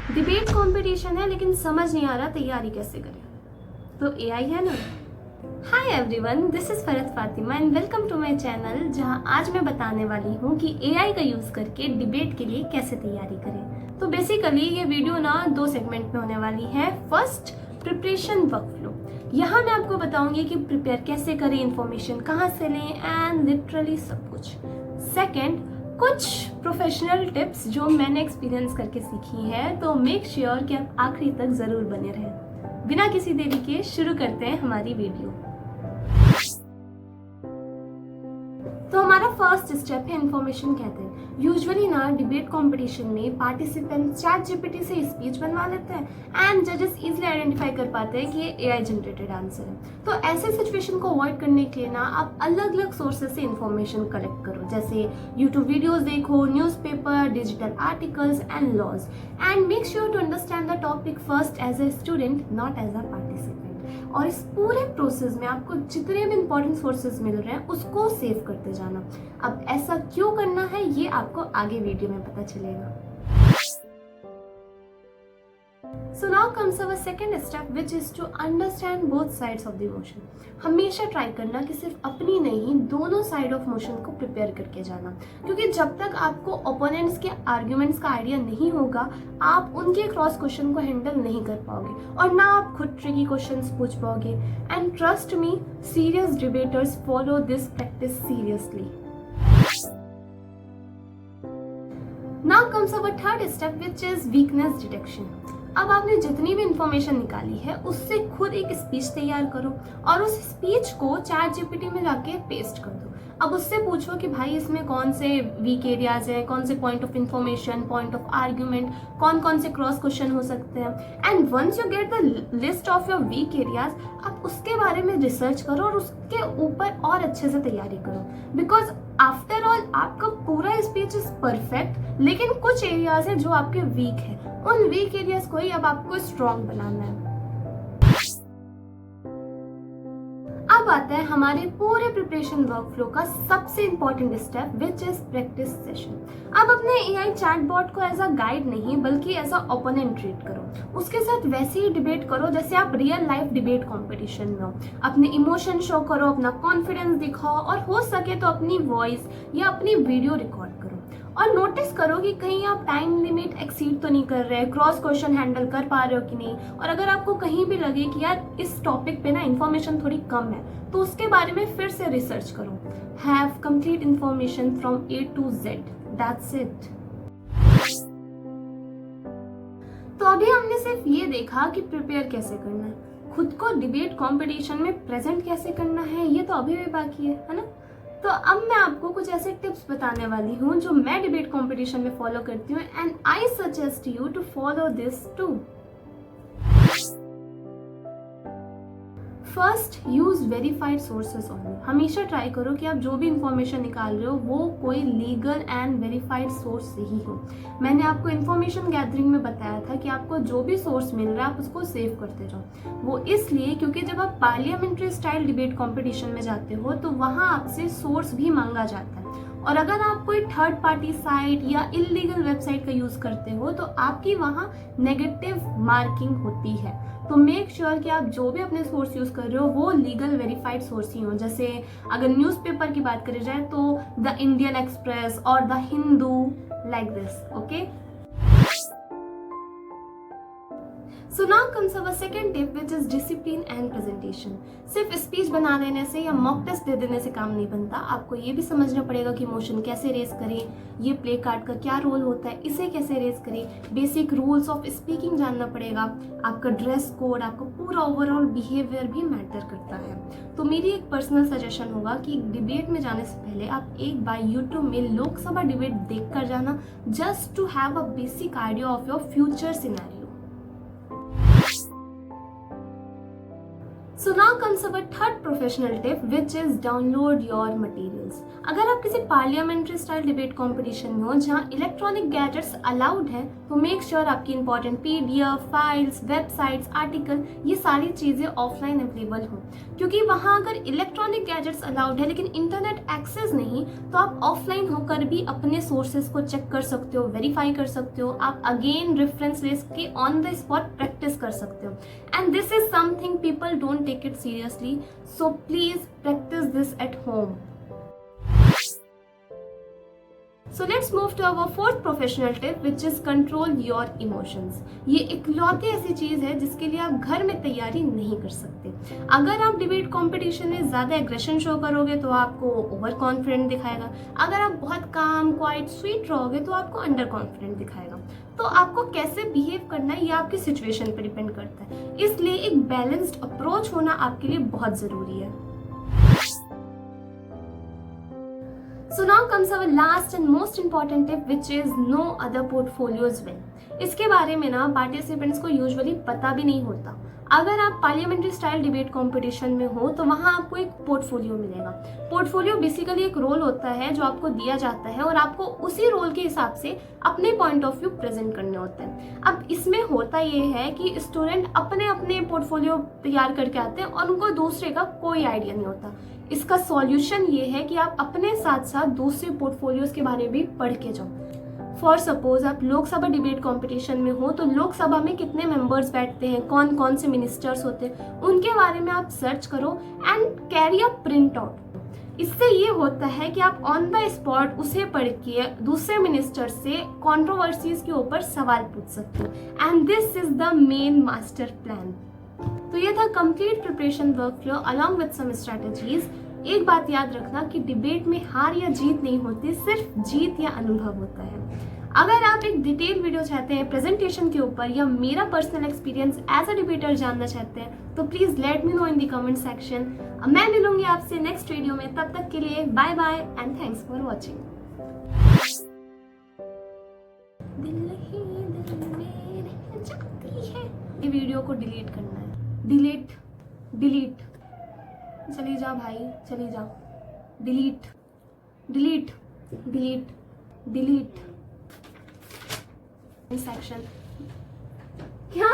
Debate competition है लेकिन समझ नहीं आ रहा तैयारी कैसे करें, तो एआई है ना। Hi everyone, this is Farhat Fatima and welcome to my channel, जहां आज मैं बताने वाली हूं कि एआई का यूज करके डिबेट के लिए कैसे तैयारी करें। तो बेसिकली ये वीडियो ना 2 सेगमेंट में होने वाली है। First, preparation workflow. यहाँ मैं आपको बताऊंगी कि प्रिपेयर कैसे करें, इंफॉर्मेशन कहाँ से लें एंड लिटरली सब कुछ। सेकेंड, कुछ प्रोफेशनल टिप्स जो मैंने एक्सपीरियंस करके सीखी है, तो मेक श्योर कि आप आखिरी तक जरूर बने रहें। बिना किसी देरी के शुरू करते हैं हमारी वीडियो। तो हमारा फर्स्ट स्टेप है इंफॉर्मेशन कहते हैं। यूजुअली ना डिबेट कंपटीशन में पार्टिसिपेंट चैट जीपीटी से स्पीच बनवा लेते हैं एंड जजेस इजीली आइडेंटिफाई कर पाते हैं कि ये एआई जनरेटेड आंसर है। तो ऐसे सिचुएशन को अवॉइड करने के लिए ना आप अलग अलग सोर्सेज से इंफॉर्मेशन कलेक्ट करो, जैसे यूट्यूब वीडियोस देखो, newspaper, digital articles and laws, and make sure to understand the topic first as a student, not as a participant. और इस पूरे प्रोसेस में आपको जितने भी इंपॉर्टेंट सोर्सेज मिल रहे हैं उसको सेव करते जाना। अब ऐसा क्यों करना है ये आपको आगे वीडियो में पता चलेगा। So now comes our second step, which is to understand both sides of the motion. हमेशा ट्राई करना कि सिर्फ अपनी नहीं, दोनों साइड ऑफ मोशन को प्रिपेयर करके जाना, क्योंकि जब तक आपको ओपोनेंट्स के आर्ग्यूमेंट्स का आइडिया नहीं होगा, आप उनके क्रॉस क्वेश्चन को हैंडल नहीं कर पाओगे और ना आप खुद ट्रिकी क्वेश्चंस पूछ पाओगे। And trust me, serious debtors follow this practice seriously. Now comes our third step, which is weakness detection. अब आपने जितनी भी इंफॉर्मेशन निकाली है उससे खुद एक स्पीच तैयार करो और उस स्पीच को चैट जीपीटी में जाके पेस्ट कर दो। अब उससे पूछो कि भाई इसमें कौन से वीक एरियाज हैं, कौन से point of information, point of argument, कौन कौन से क्रॉस क्वेश्चन हो सकते हैं। And once you get the list of your weak areas, आप उसके बारे में रिसर्च करो और उसके ऊपर और अच्छे से तैयारी करो। बिकॉज आफ्टर ऑल आपका पूरा स्पीच इज परफेक्ट, लेकिन कुछ एरियाज हैं जो आपके वीक है, उन वीक एरियाज को ही अब आपको स्ट्रॉन्ग बनाना है। अब आता है हमारे पूरे प्रिपरेशन वर्कफ्लो का सबसे important step, which is practice session. अब अपने एआई चैटबॉट को एज अ गाइड नहीं बल्कि एज अ ओपोनेंट ट्रीट करो। उसके साथ वैसे ही डिबेट करो जैसे आप रियल लाइफ डिबेट कंपटीशन में हो। अपने इमोशन शो करो, अपना कॉन्फिडेंस दिखाओ और हो सके तो अपनी वॉइस या अपनी वीडियो रिकॉर्ड करो। और नोटिस करो कि कहीं आप टाइम लिमिट एक्सीड तो नहीं कर रहे, क्रॉस क्वेश्चन हैंडल कर पा रहे हो कि नहीं। और अगर आपको कहीं भी लगे कि यार इस टॉपिक पे ना इंफॉर्मेशन थोड़ी कम है, तो उसके बारे में फिर से रिसर्च करो। Have complete information from A to Z, that's it. तो अभी हमने सिर्फ ये देखा कि प्रिपेयर कैसे करना है, खुद को डिबेट कंपटीशन में प्रेजेंट कैसे करना है ये तो अभी भी बाकी है ना। तो अब मैं आपको कुछ ऐसे टिप्स बताने वाली हूँ जो मैं डिबेट कंपटीशन में फॉलो करती हूँ and I suggest you to follow this too. First, use verified sources only. हमेशा ट्राई करो कि आप जो भी इंफॉर्मेशन निकाल रहे हो वो कोई लीगल एंड वेरीफाइड सोर्स से ही हो। मैंने आपको इंफॉर्मेशन गैदरिंग में बताया था कि आपको जो भी सोर्स मिल रहा है आप उसको सेव करते जाओ। वो इसलिए क्योंकि जब आप पार्लियामेंट्री स्टाइल डिबेट कॉम्पिटिशन में जाते हो तो वहाँ आपसे सोर्स भी मांगा जाता है, और अगर आप कोई थर्ड पार्टी साइट या इलीगल वेबसाइट का यूज करते हो तो आपकी वहाँ नेगेटिव मार्किंग होती है। तो मेक श्योर कि आप जो भी अपने सोर्स यूज कर रहे हो वो लीगल वेरीफाइड सोर्स ही हो। जैसे अगर न्यूज़पेपर की बात करी जाए तो द इंडियन एक्सप्रेस और the Hindu, like this, okay. So now comes our second tip, which is discipline and presentation. सिर्फ स्पीच बना देने से या मॉक टेस्ट दे देने से काम नहीं बनता। आपको ये भी समझना पड़ेगा कि मोशन कैसे रेज करें, ये प्ले कार्ड का क्या रोल होता है, इसे कैसे रेज करें, बेसिक रूल्स ऑफ स्पीकिंग जानना पड़ेगा, आपका ड्रेस कोड, आपका पूरा ओवरऑल बिहेवियर भी मैटर करता है। तो मेरी एक पर्सनल सजेशन होगा कि डिबेट में जाने से पहले आप एक बार यूट्यूब में लोकसभा डिबेट देख कर जाना, just to have a basic idea of your future scenario. So now comes our third professional tip, which is download your materials. अगर आप किसी पार्लियामेंट्री स्टाइल डिबेट कंपटीशन में हो जहाँ इलेक्ट्रॉनिक गैजेट्स अलाउड है तो मेक श्योर आपकी important PDF, files, websites, article, ये सारी चीज़ें ऑफलाइन अवेलेबल हों, क्योंकि वहाँ अगर इलेक्ट्रॉनिक गैजेट्स अलाउड है लेकिन इंटरनेट एक्सेस नहीं, तो आप ऑफलाइन होकर भी अपने सोर्सेज को चेक कर सकते हो, वेरीफाई कर सकते हो, आप अगेन रेफरेंस लेके ऑन द स्पॉट प्रैक्टिस कर सकते हो। And this is something people don't take it seriously, so please practice this at home. So let's move to our fourth professional tip, which is control your emotions. ये इकलौती ऐसी चीज है जिसके लिए आप घर में तैयारी नहीं कर सकते। अगर आप डिबेट कंपटीशन में ज्यादा एग्रेशन शो करोगे तो आपको ओवर कॉन्फिडेंट दिखाएगा, अगर आप बहुत काम, क्वाइट, स्वीट रहोगे तो आपको अंडर कॉन्फिडेंट दिखाएगा। तो आपको कैसे बिहेव करना है ये आपकी सिचुएशन पर डिपेंड करता है, इसलिए एक बैलेंस्ड अप्रोच होना आपके लिए बहुत जरूरी है। So now comes our last and most important tip, which is know other portfolios well. इसके बारे में ना पार्टिसिपेंट्स को यूजुअली पता भी नहीं होता। अगर आप पार्लियामेंट्री स्टाइल डिबेट कंपटीशन में हो तो वहाँ आपको एक पोर्टफोलियो मिलेगा। पोर्टफोलियो बेसिकली एक रोल होता है जो आपको दिया जाता है और आपको उसी रोल के हिसाब से अपने पॉइंट ऑफ व्यू प्रेजेंट करने होते हैं। अब इसमें होता ये है कि स्टूडेंट अपने अपने पोर्टफोलियो तैयार करके आते हैं और उनको दूसरे का कोई आइडिया नहीं होता। इसका सॉल्यूशन ये है कि आप अपने साथ साथ दूसरे पोर्टफोलियोज के बारे में भी पढ़ के जाओ। फॉर सपोज आप लोकसभा डिबेट कंपटीशन में हो तो लोकसभा में कितने मेंबर्स बैठते हैं, कौन कौन से मिनिस्टर्स होते हैं, उनके बारे में आप सर्च करो and carry a print out. इससे ये होता है कि आप ऑन द स्पॉट उसे पढ़ के दूसरे मिनिस्टर से कंट्रोवर्सीज के ऊपर सवाल पूछ सकते हो। And this is the main master plan. तो ये था complete preparation workflow along with some strategies. एक बात याद रखना कि डिबेट में हार या जीत नहीं होती, सिर्फ जीत या अनुभव होता है। अगर आप एक डिटेल वीडियो चाहते हैं प्रेजेंटेशन के ऊपर या मेरा personal experience as a debater जानना चाहते हैं तो please let me know in the comment section. मैं मिलूंगी आपसे नेक्स्ट वीडियो में, तब तक के लिए bye bye and thanks for watching. ये वीडियो को डिलीट करना है, डिलीट चली जा भाई, चली जा, डिलीट सेक्शन क्या